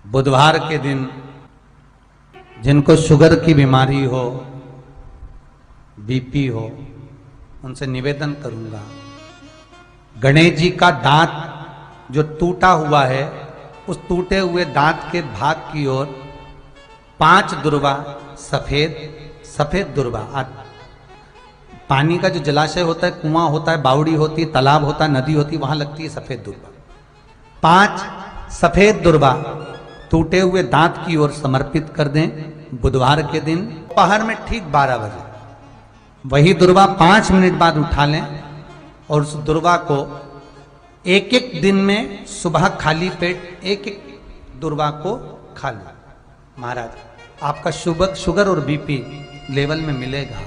बुधवार के दिन जिनको शुगर की बीमारी हो, बीपी हो, उनसे निवेदन करूंगा, गणेश जी का दांत जो टूटा हुआ है, उस टूटे हुए दांत के भाग की ओर 5 दुर्वा सफेद दुर्वा, पानी का जो जलाशय होता है, कुआं होता है, बावड़ी होती है, तालाब होता है, नदी होती है, वहां लगती है सफेद दुर्वा। 5 सफेद दुर्वा टूटे हुए दांत की ओर समर्पित कर दें बुधवार के दिन दोपहर में ठीक 12 बजे। वही दुर्वा 5 मिनट बाद उठा लें और उस दुर्वा को एक एक दिन में सुबह खाली पेट एक दुर्वा को खा लें। महाराज, आपका शुगर और बीपी लेवल में मिलेगा।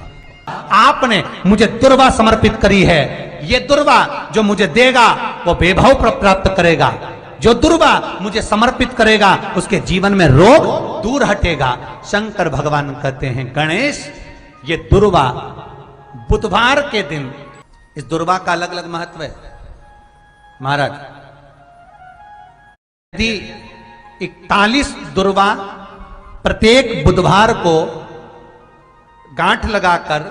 आपने मुझे दुर्वा समर्पित करी है, ये दुर्वा जो मुझे देगा वो वैभव प्राप्त करेगा। जो दुर्वा मुझे समर्पित करेगा उसके जीवन में रोग दूर हटेगा। शंकर भगवान कहते हैं, गणेश, ये दुर्वा बुधवार के दिन, इस दुर्वा का अलग अलग महत्व है महाराज। यदि 41 दुर्वा प्रत्येक बुधवार को गांठ लगाकर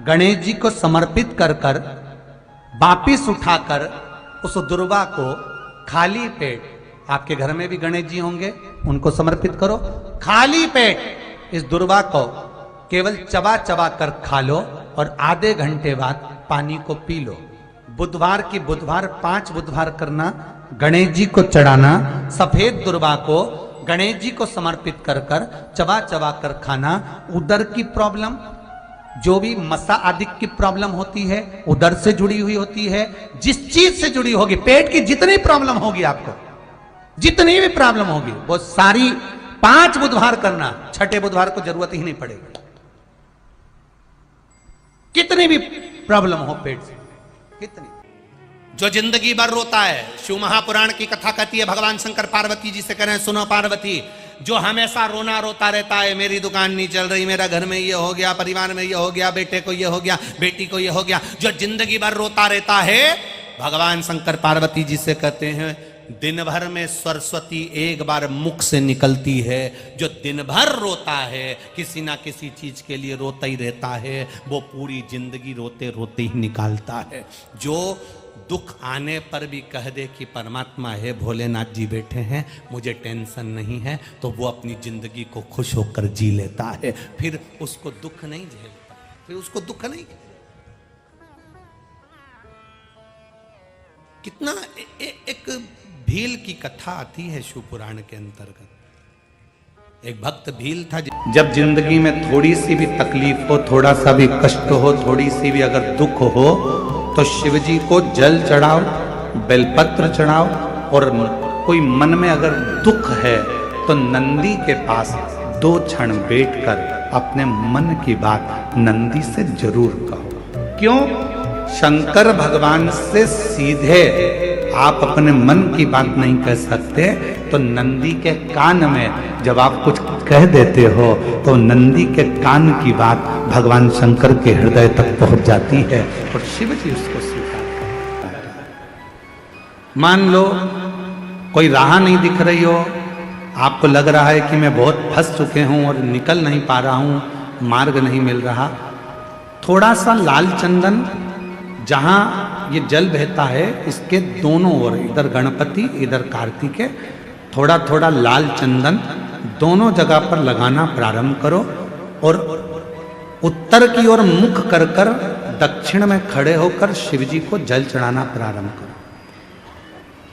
गणेश जी को समर्पित कर वापिस उठाकर उस दुर्वा को खाली पेट, आपके घर में भी गणेश जी होंगे, उनको समर्पित करो। खाली पेट इस दुर्वा को केवल चबा चबा कर खा लो और आधे घंटे बाद पानी को पी लो। बुधवार की बुधवार 5 बुधवार करना, गणेश जी को चढ़ाना, सफेद दुर्वा को गणेश जी को समर्पित कर चबा चबा कर खाना। उदर की प्रॉब्लम, जो भी मसा आदि की प्रॉब्लम होती है, उदर से जुड़ी हुई होती है, जिस चीज से जुड़ी होगी, पेट की जितनी प्रॉब्लम होगी, आपको जितनी भी प्रॉब्लम होगी, वो सारी 5 बुधवार करना। 6ठे बुधवार को जरूरत ही नहीं पड़ेगी। कितनी भी प्रॉब्लम हो पेट से, कितनी, जो जिंदगी भर रोता है। शिव महापुराण की कथा कहती है, भगवान शंकर पार्वती जी से कह रहे हैं, सुनो पार्वती, जो हमेशा रोना रोता रहता है, मेरी दुकान नहीं चल रही, मेरा घर में ये हो गया, परिवार में ये हो गया, बेटे को ये हो गया, बेटी को ये हो गया, जो जिंदगी भर रोता रहता है, भगवान शंकर पार्वती जी से कहते हैं, दिन भर में सरस्वती एक बार मुख से निकलती है। जो दिन भर रोता है, किसी ना किसी चीज के लिए रोता ही रहता है, वो पूरी जिंदगी रोते रोते ही निकालता है। जो दुख आने पर भी कह दे कि परमात्मा है, भोलेनाथ जी बैठे हैं, मुझे टेंशन नहीं है, तो वो अपनी जिंदगी को खुश होकर जी लेता है। फिर उसको दुख नहीं झेलता, फिर उसको दुख नहीं। कितना एक भील की कथा आती है शिव पुराण के अंतर्गत। एक भक्त भील था, जब जिंदगी में थोड़ी सी भी तकलीफ हो, थोड़ा सा भी कष्ट हो, थोड़ी सी भी अगर दुख हो, तो शिव जी को जल चढ़ाओ, बेलपत्र चढ़ाओ, और कोई मन में अगर दुख है तो नंदी के पास 2 क्षण बैठकर अपने मन की बात नंदी से जरूर कहो। क्यों? शंकर भगवान से सीधे आप अपने मन की बात नहीं कह सकते, तो नंदी के कान में जब आप कुछ कह देते हो, तो नंदी के कान की बात भगवान शंकर के हृदय तक पहुंच जाती है और शिव जी उसको स्वीकार। मान लो कोई राह नहीं दिख रही हो, आपको लग रहा है कि मैं बहुत फंस चुके हूं और निकल नहीं पा रहा हूं, मार्ग नहीं मिल रहा, थोड़ा सा लाल चंदन, जहां ये जल बहता है, इसके दोनों ओर, इधर गणपति इधर कार्तिकेय, थोड़ा थोड़ा लाल चंदन दोनों जगह पर लगाना प्रारंभ करो और उत्तर की ओर मुख कर दक्षिण में खड़े होकर शिव जी को जल चढ़ाना प्रारंभ करो।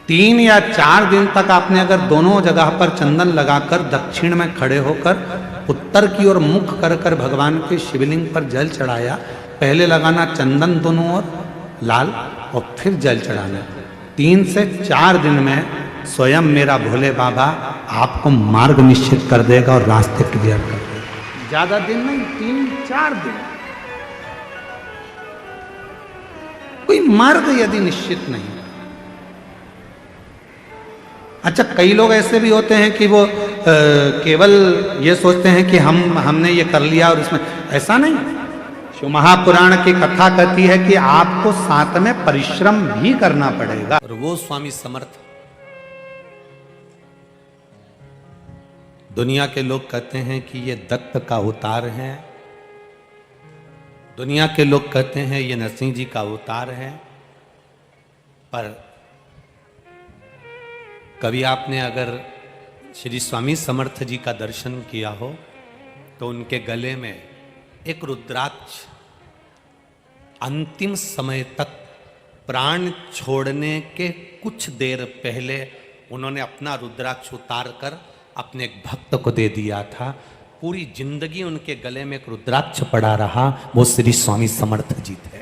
3 या 4 दिन तक आपने अगर दोनों जगह पर चंदन लगाकर दक्षिण में खड़े होकर उत्तर की ओर मुख कर भगवान के शिवलिंग पर जल चढ़ाया, पहले लगाना चंदन दोनों ओर लाल और फिर जल चढ़ाना। 3 से 4 दिन में स्वयं मेरा भोले बाबा आपको मार्ग निश्चित कर देगा और रास्ते क्लियर कर देगा। ज्यादा दिन नहीं, 3-4 दिन। कोई मार्ग यदि निश्चित नहीं। अच्छा, कई लोग ऐसे भी होते हैं कि वो केवल ये सोचते हैं कि हमने ये कर लिया और इसमें, ऐसा नहीं। शिव महापुराण की कथा कहती है कि आपको साथ में परिश्रम भी करना पड़ेगा। और वो स्वामी समर्थ दुनिया के लोग कहते हैं कि ये दत्त का अवतार है, दुनिया के लोग कहते हैं ये नरसिंह जी का अवतार है। पर कभी आपने अगर श्री स्वामी समर्थ जी का दर्शन किया हो तो उनके गले में एक रुद्राक्ष, अंतिम समय तक प्राण छोड़ने के कुछ देर पहले उन्होंने अपना रुद्राक्ष उतार कर अपने एक भक्त को दे दिया था। पूरी जिंदगी उनके गले में एक रुद्राक्ष पड़ा रहा, वो श्री स्वामी समर्थ जी थे।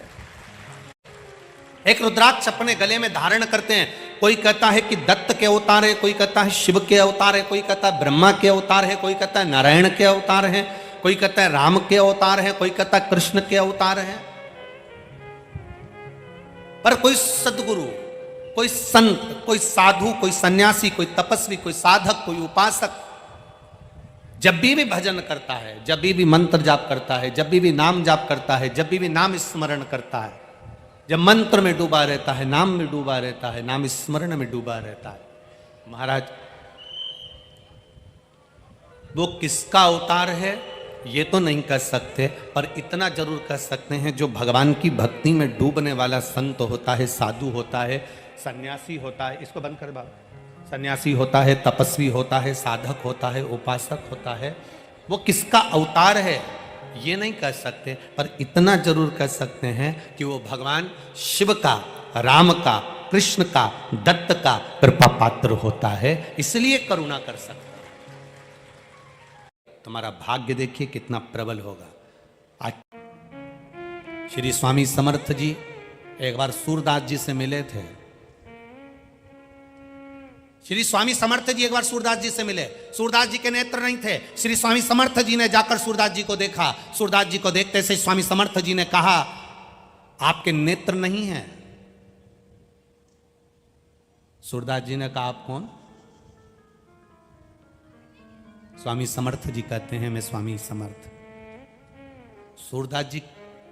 एक रुद्राक्ष अपने गले में धारण करते हैं। कोई कहता है कि दत्त के अवतार है, कोई कहता है शिव के अवतार है, कोई कहता है ब्रह्मा के अवतार है, कोई कहता है नारायण के अवतार है, कोई कहता है राम के अवतार है, कोई कहता है कृष्ण के अवतार है। पर कोई सदगुरु, कोई संत, कोई साधु, कोई सन्यासी, कोई तपस्वी, कोई साधक, कोई उपासक जब भी भजन करता है, जब भी मंत्र जाप करता है, जब भी नाम जाप करता है, जब भी नाम स्मरण करता है, जब मंत्र में डूबा रहता है, नाम में डूबा रहता है, नाम स्मरण में डूबा रहता है, महाराज वो किसका अवतार है ये तो नहीं कह सकते, पर इतना जरूर कह सकते हैं जो भगवान की भक्ति में डूबने वाला संत होता है, साधु होता है, सन्यासी होता है, इसको बंद कर बाबा, सन्यासी होता है, तपस्वी होता है, साधक होता है, उपासक होता है, वो किसका अवतार है ये नहीं कह सकते, पर इतना जरूर कह सकते हैं कि वो भगवान शिव का, राम का, कृष्ण का, दत्त का कृपा पात्र होता है, इसलिए करुणा कर सकते। तुम्हारा भाग्य देखिए कितना प्रबल होगा। आज श्री स्वामी समर्थ जी एक बार सूरदास जी से मिले थे। श्री स्वामी समर्थ जी एक बार सूरदास जी से मिले। सूरदास जी के नेत्र नहीं थे। श्री स्वामी समर्थ जी ने जाकर सूरदास जी को देखा। सूरदास जी को देखते से स्वामी समर्थ जी ने कहा, आपके नेत्र नहीं हैं। सूरदास जी ने कहा, आप कौन? स्वामी समर्थ जी कहते हैं, मैं स्वामी समर्थ। सूरदास जी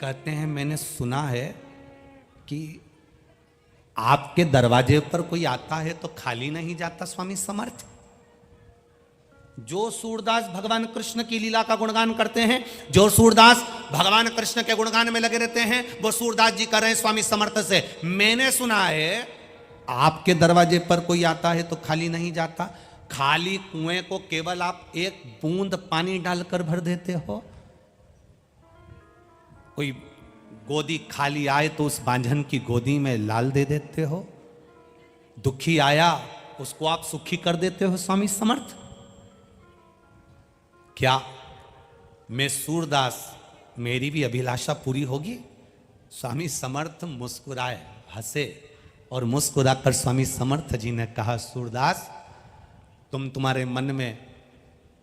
कहते हैं, मैंने सुना है कि आपके दरवाजे पर कोई आता है तो खाली नहीं जाता स्वामी समर्थ। जो सूरदास भगवान कृष्ण की लीला का गुणगान करते हैं, जो सूरदास भगवान कृष्ण के गुणगान में लगे रहते हैं, वो सूरदास जी कर रहे हैं स्वामी समर्थ से, मैंने सुना है आपके दरवाजे पर कोई आता है तो खाली नहीं जाता। खाली कुएं को केवल आप एक बूंद पानी डालकर भर देते हो। कोई गोदी खाली आए तो उस बांझन की गोदी में लाल दे देते हो। दुखी आया उसको आप सुखी कर देते हो स्वामी समर्थ। क्या मैं सूरदास, मेरी भी अभिलाषा पूरी होगी? स्वामी समर्थ मुस्कुराए, हंसे और मुस्कुराकर स्वामी समर्थ जी ने कहा, सूरदास तुम्हारे मन में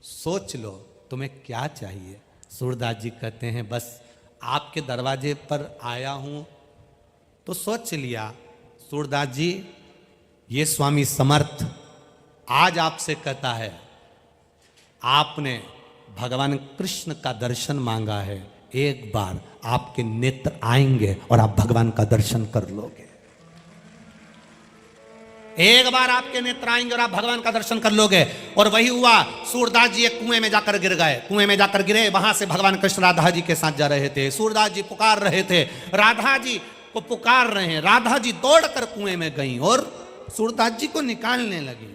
सोच लो तुम्हें क्या चाहिए। सूरदास जी कहते हैं, बस आपके दरवाजे पर आया हूं तो सोच लिया। सूरदास जी, ये स्वामी समर्थ आज आपसे कहता है, आपने भगवान कृष्ण का दर्शन मांगा है, एक बार आपके नेत्र आएंगे और आप भगवान का दर्शन कर लोगे। एक बार आपके नेत्र आएंगे और आप भगवान का दर्शन कर लोगे। और वही हुआ। सूरदास जी एक कुएं में जाकर गिर गए। कुएं में जाकर गिरे, वहां से भगवान कृष्ण राधा जी के साथ जा रहे थे। सूरदास जी पुकार रहे थे, राधा जी को पुकार रहे हैं। राधा जी दौड़कर कुएं में गई और सूरदास जी को निकालने लगी।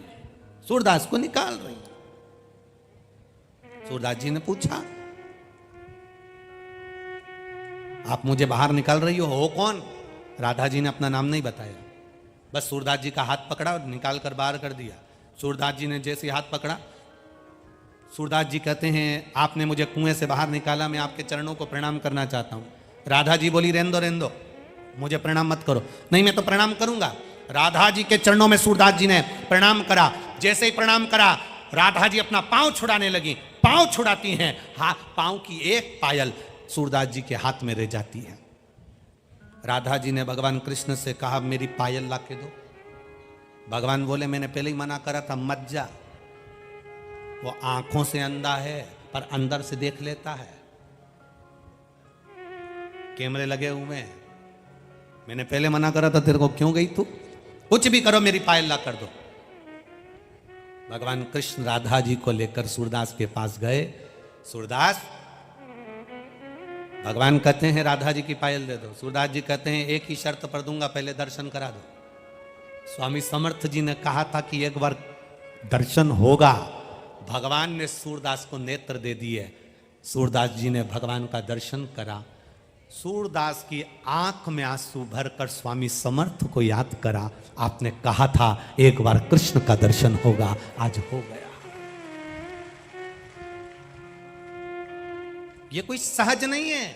सूरदास को निकाल रही। सूरदास जी ने पूछा, आप मुझे बाहर निकाल रही हो कौन? राधा जी ने अपना नाम नहीं बताया, बस सूरदास जी का हाथ पकड़ा और निकाल कर बाहर कर दिया। सूरदास जी ने जैसे हाथ पकड़ा, सूरदास जी कहते हैं, आपने मुझे कुएं से बाहर निकाला, मैं आपके चरणों को प्रणाम करना चाहता हूं। राधा जी बोली, रहने दो, मुझे प्रणाम मत करो। नहीं, मैं तो प्रणाम करूंगा। राधा जी के चरणों में सूरदास जी ने प्रणाम करा। जैसे ही प्रणाम करा, राधा जी अपना पांव छुड़ाने लगी। पांव छुड़ाती हैं, पांव की एक पायल सूरदास जी के हाथ में रह जाती है। राधा जी ने भगवान कृष्ण से कहा, मेरी पायल ला के दो। भगवान बोले, मैंने पहले ही मना करा था, मत जा। वो आंखों से अंधा है पर अंदर से देख लेता है। कैमरे लगे हुए हैं, मैंने पहले मना करा था तेरे को, क्यों गई तू? कुछ भी करो, मेरी पायल ला कर दो। भगवान कृष्ण राधा जी को लेकर सूरदास के पास गए। सूरदास, भगवान कहते हैं राधा जी की पायल दे दो। सूरदास जी कहते हैं एक ही शर्त पर दूंगा, पहले दर्शन करा दो। स्वामी समर्थ जी ने कहा था कि एक बार दर्शन होगा। भगवान ने सूरदास को नेत्र दे दिए। सूरदास जी ने भगवान का दर्शन करा। सूरदास की आंख में आंसू भरकर स्वामी समर्थ को याद करा, आपने कहा था एक बार कृष्ण का दर्शन होगा, आज हो गया। ये कोई सहज नहीं है।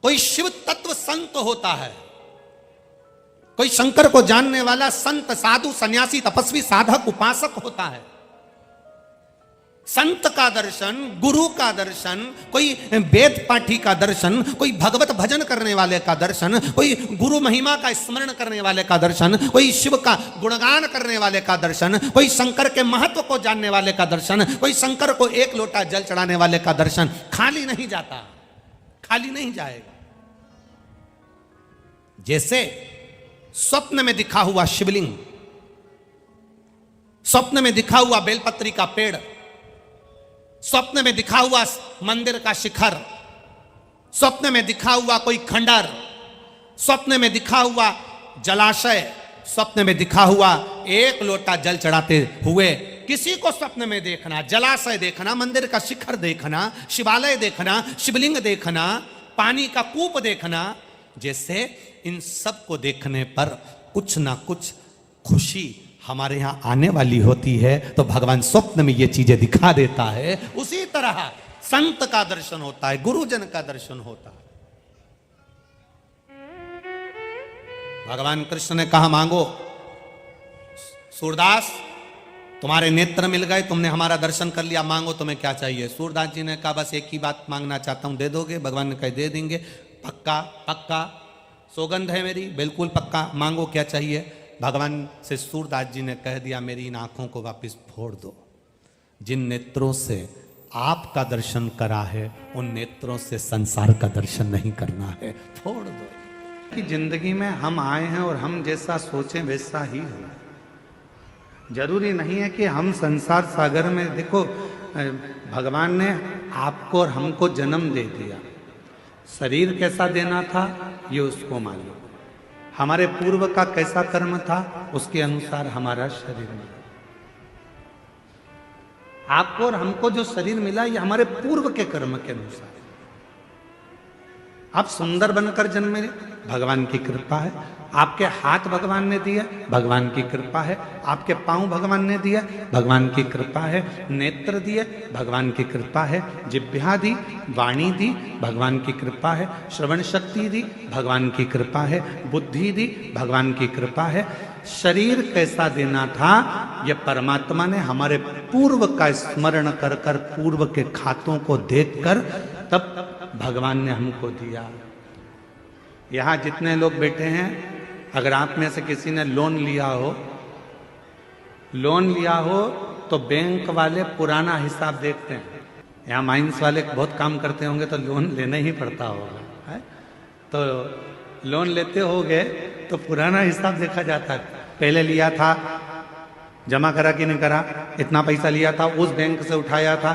कोई शिव तत्व संत होता है, कोई शंकर को जानने वाला संत, साधु, सन्यासी, तपस्वी, साधक, उपासक होता है। संत का दर्शन, गुरु का दर्शन, कोई वेद पाठी का दर्शन, कोई भगवत भजन करने वाले का दर्शन, कोई गुरु महिमा का स्मरण करने वाले का दर्शन, कोई शिव का गुणगान करने वाले का दर्शन, कोई शंकर के महत्व को जानने वाले का दर्शन, कोई शंकर को एक लोटा जल चढ़ाने वाले का दर्शन खाली नहीं जाता, खाली नहीं जाएगा। जैसे स्वप्न में दिखा हुआ शिवलिंग, स्वप्न में दिखा हुआ बेलपत्री का पेड़, स्वप्न में दिखा हुआ मंदिर का शिखर, स्वप्न में दिखा हुआ कोई खंडर, स्वप्न में दिखा हुआ जलाशय, स्वप्न में दिखा हुआ एक लोटा जल चढ़ाते हुए किसी को स्वप्न में देखना, जलाशय देखना, मंदिर का शिखर देखना, शिवालय देखना, शिवलिंग देखना, पानी का कूप देखना, जैसे इन सब को देखने पर कुछ ना कुछ खुशी हमारे यहां आने वाली होती है, तो भगवान स्वप्न में ये चीजें दिखा देता है। उसी तरह संत का दर्शन होता है, गुरुजन का दर्शन होता है। भगवान कृष्ण ने कहा मांगो। सूरदास, तुम्हारे नेत्र मिल गए, तुमने हमारा दर्शन कर लिया, मांगो तुम्हें क्या चाहिए। सूरदास जी ने कहा बस एक ही बात मांगना चाहता हूं, दे दोगे? भगवान ने कहा दे देंगे, पक्का पक्का, सौगंध है मेरी, बिल्कुल पक्का, मांगो क्या चाहिए। भगवान से सूरदास जी ने कह दिया मेरी इन आंखों को वापस फोड़ दो, जिन नेत्रों से आपका दर्शन करा है उन नेत्रों से संसार का दर्शन नहीं करना है, फोड़ दो। कि जिंदगी में हम आए हैं और हम जैसा सोचें वैसा ही हो। जरूरी नहीं है कि हम संसार सागर में, देखो भगवान ने आपको और हमको जन्म दे दिया, शरीर कैसा देना था ये उसको मालूम, हमारे पूर्व का कैसा कर्म था उसके अनुसार हमारा शरीर मिला। आपको और हमको जो शरीर मिला ये हमारे पूर्व के कर्म के अनुसार। आप सुंदर बनकर जन्मे, भगवान की कृपा है। आपके हाथ भगवान ने दिए, भगवान की कृपा है। आपके पांव भगवान ने दिए, भगवान की कृपा है। नेत्र दिए, भगवान की कृपा है। जिह्वा दी, वाणी दी, भगवान की कृपा है। श्रवण शक्ति दी, भगवान की कृपा है। बुद्धि दी, भगवान की कृपा है। शरीर कैसा देना था यह परमात्मा ने हमारे पूर्व का स्मरण कर कर, पूर्व के खातों को देखकर तब भगवान ने हमको दिया। यहां जितने लोग बैठे हैं, अगर आप में से किसी ने लोन लिया हो तो बैंक वाले पुराना हिसाब देखते हैं। यहाँ माइंस वाले बहुत काम करते होंगे तो लोन लेना ही पड़ता होगा, है? तो लोन लेते होगे तो पुराना हिसाब देखा जाता है। पहले लिया था, जमा करा कि नहीं करा, इतना पैसा लिया था, उस बैंक से उठाया था,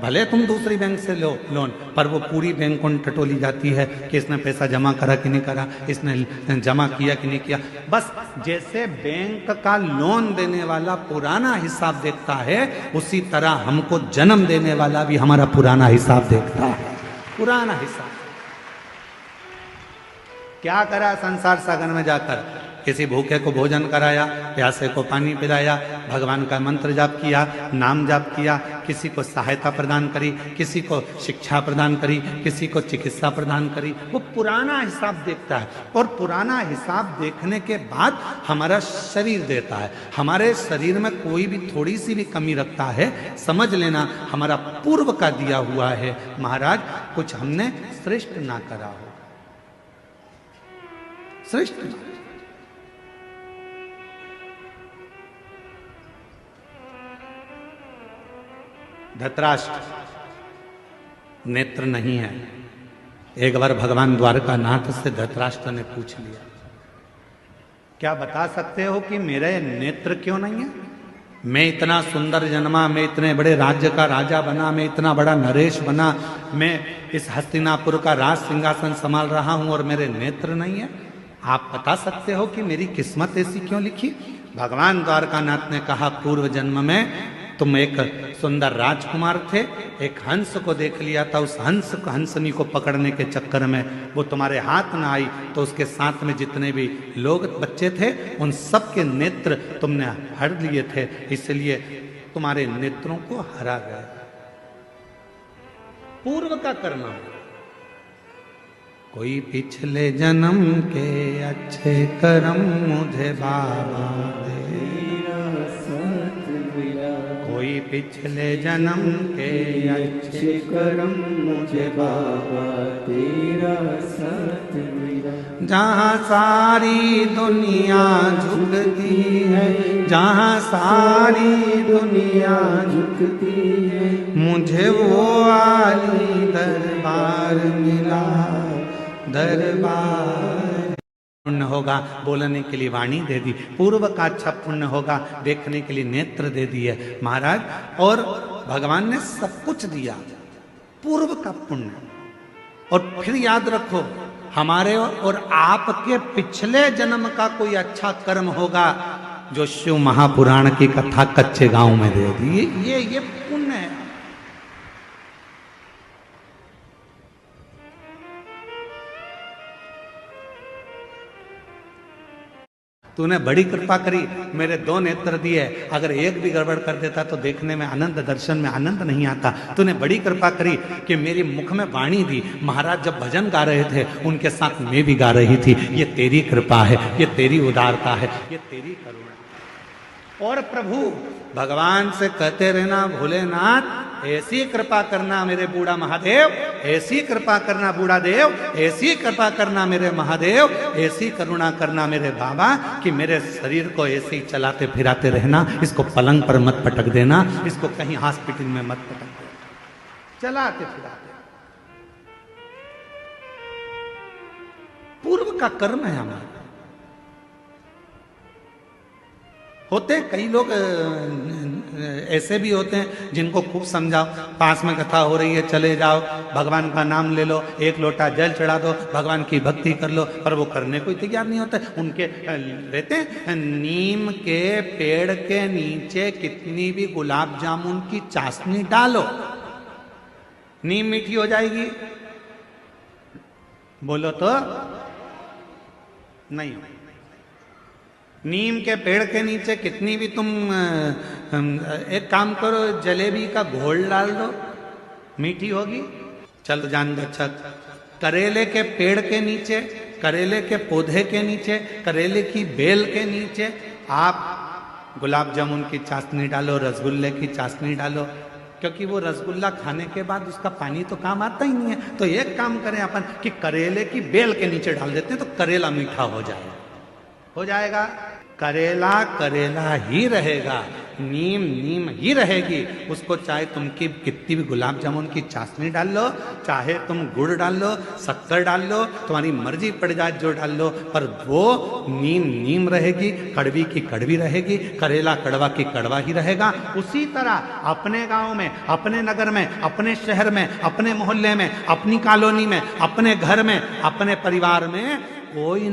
भले तुम दूसरी बैंक से लो लोन, पर वो पूरी बैंक को टटोली जाती है कि इसने पैसा जमा करा कि नहीं करा, इसने जमा किया कि नहीं किया। बस जैसे बैंक का लोन देने वाला पुराना हिसाब देखता है, उसी तरह हमको जन्म देने वाला भी हमारा पुराना हिसाब देखता है। पुराना हिसाब क्या करा संसार सागर में जाकर, किसी भूखे को भोजन कराया, प्यासे को पानी पिलाया, भगवान का मंत्र जाप किया, नाम जाप किया, किसी को सहायता प्रदान करी, किसी को शिक्षा प्रदान करी, किसी को चिकित्सा प्रदान करी। वो पुराना हिसाब देखता है और पुराना हिसाब देखने के बाद हमारा शरीर देता है। हमारे शरीर में कोई भी थोड़ी सी भी कमी रखता है, समझ लेना हमारा पूर्व का दिया हुआ है। महाराज कुछ हमने श्रेष्ठ ना करा हो, श्रेष्ठ धृतराष्ट्र नेत्र नहीं है। एक बार भगवान द्वारका नाथ से धृतराष्ट्र ने पूछ लिया क्या बता सकते हो कि मेरे नेत्र क्यों नहीं है? मैं इतना सुंदर जन्मा, मैं इतने बड़े राज्य का राजा बना, मैं इतना बड़ा नरेश बना, मैं इस हस्तिनापुर का राज सिंहासन संभाल रहा हूं और मेरे नेत्र नहीं है? आप बता सकते हो कि मेरी किस्मत ऐसी क्यों लिखी? भगवान द्वारकानाथ ने कहा, पूर्व जन्म में तुम एक सुंदर राजकुमार थे, एक हंस को देख लिया था, उस हंसनी को पकड़ने के चक्कर में वो तुम्हारे हाथ न आई, तो उसके साथ में जितने भी लोग बच्चे थे उन सब के नेत्र तुमने हर लिए थे, इसलिए तुम्हारे नेत्रों को हरा गया। पूर्व का कर्म। कोई पिछले जन्म के अच्छे कर्म मुझे बाबा दे, कोई पिछले जन्म के अच्छे कर्म मुझे बाबा तेरा साथ मिला। जहाँ सारी दुनिया झुकती है, जहाँ सारी दुनिया झुकती है, मुझे वो आली दरबार मिला, दरबार। पुण्य होगा बोलने के लिए वाणी दे दी, पूर्व का अच्छा पुण्य होगा देखने के लिए नेत्र दे दिए महाराज, और भगवान ने सब कुछ दिया, पूर्व का पुण्य। और फिर याद रखो, हमारे और आपके पिछले जन्म का कोई अच्छा कर्म होगा जो शिव महापुराण की कथा कच्चे गांव में दे दी, ये पुण्य है। तूने बड़ी कृपा करी, मेरे 2 नेत्र दिए, अगर एक भी गड़बड़ कर देता तो देखने में आनंद, दर्शन में आनंद नहीं आता। तूने बड़ी कृपा करी कि मेरी मुख में वाणी दी, महाराज जब भजन गा रहे थे उनके साथ मैं भी गा रही थी। ये तेरी कृपा है, ये तेरी उदारता है, ये तेरी करुणा। और प्रभु भगवान से कहते रहना, भोलेनाथ ऐसी कृपा करना मेरे बूढ़ा महादेव, ऐसी कृपा करना बूढ़ा देव, ऐसी कृपा करना मेरे महादेव, ऐसी करुणा करना मेरे बाबा कि मेरे शरीर को ऐसे ही चलाते फिराते रहना, इसको पलंग पर मत पटक देना, इसको कहीं हॉस्पिटल में मत पटक देना, चलाते फिराते। पूर्व का कर्म है हमारा। होते कई लोग ऐसे भी होते हैं जिनको खूब समझाओ, पास में कथा हो रही है चले जाओ, भगवान का नाम ले लो, एक लोटा जल चढ़ा दो, भगवान की भक्ति कर लो, पर वो करने को तैयार नहीं होता। उनके रहते हैं, नीम के पेड़ के नीचे कितनी भी गुलाब जामुन की चाशनी डालो, नीम मीठी हो जाएगी? बोलो तो नहीं। नीम के पेड़ के नीचे कितनी भी तुम एक काम करो, जलेबी का घोल डाल दो, मीठी होगी? चलो जान दो। अच्छा, करेले के पेड़ के नीचे, करेले के पौधे के नीचे, करेले की बेल के नीचे आप गुलाब जामुन की चाशनी डालो, रसगुल्ले की चाशनी डालो, क्योंकि वो रसगुल्ला खाने के बाद उसका पानी तो काम आता ही नहीं है। तो एक काम करें अपन कि करेले की बेल के नीचे डाल देते हैं, तो करेला मीठा हो जाएगा। करेला करेला ही रहेगा, नीम नीम ही रहेगी। उसको चाहे तुम की कितनी भी गुलाब जामुन की चाशनी डाल लो, चाहे तुम गुड़ डाल लो, शक्कर डाल लो, तुम्हारी मर्जी पड़ जाए जो डाल लो, पर वो नीम नीम रहेगी, कड़वी की कड़वी रहेगी, करेला कड़वा की कड़वा ही रहेगा। उसी तरह अपने गांव में, अपने नगर में, अपने शहर में, अपने मोहल्ले में, अपनी कॉलोनी में, अपने घर में, अपने परिवार में कोई